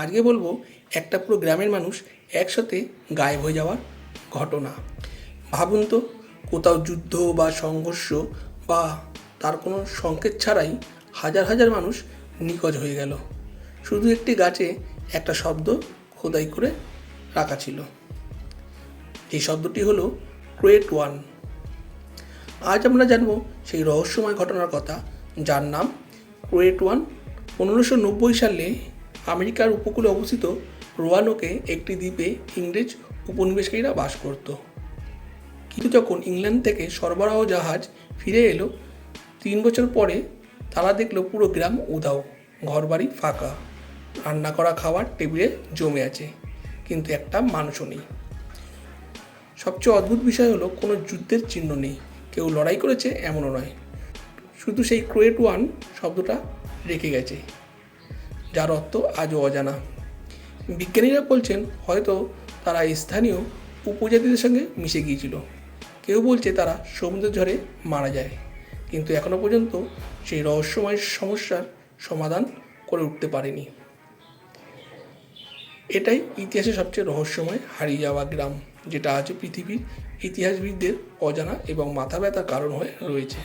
আজকে বলবো একটা পুরো গ্রামের মানুষ একসাথে গায়েব হয়ে যাওয়ার ঘটনা। ভাবুন তো, কোথাও যুদ্ধ বা সংঘর্ষ বা তার কোনো সংকেত ছাড়াই হাজার হাজার মানুষ নিখোঁজ হয়ে গেল। শুধু একটি গাছে একটা শব্দ খোদাই করে রাখা ছিল। এই শব্দটি হলো ক্রেট ওয়ান। আজ আমরা জানবো সেই রহস্যময় ঘটনার কথা, যার নাম ক্রেট ওয়ান। 1590 সালে আমেরিকার উপকূলে অবস্থিত রোয়ানোকে একটি দ্বীপে ইংরেজ উপনিবেশকারীরা বাস করত। কিন্তু যখন ইংল্যান্ড থেকে সরবরাহ জাহাজ ফিরে এলো 3 বছর পরে, তারা দেখলো পুরো গ্রাম উধাও, ঘরবাড়ি ফাঁকা, রান্না করা খাবার টেবিলে জমে আছে, কিন্তু একটা মানুষও নেই। সবচেয়ে অদ্ভুত বিষয় হলো কোনো যুদ্ধের চিহ্ন নেই, কেউ লড়াই করেছে এমনও নয়, শুধু সেই ক্রেট ওয়ান শব্দটা রেখে গেছে, যার অর্থ আজও অজানা। বিজ্ঞানীরা বলছেন হয়তো তারা স্থানীয় উপজাতিদের সঙ্গে মিশে গিয়েছিল, কেউ বলছে তারা সমুদ্রের ঝড়ে মারা যায়, কিন্তু এখনও পর্যন্ত সেই রহস্যময় সমস্যার সমাধান করে উঠতে পারেনি। এটাই ইতিহাসের সবচেয়ে রহস্যময় হারিয়ে যাওয়া গ্রাম, যেটা আজও পৃথিবীর ইতিহাসবিদদের অজানা এবং মাথা ব্যথার কারণ হয়ে রয়েছে।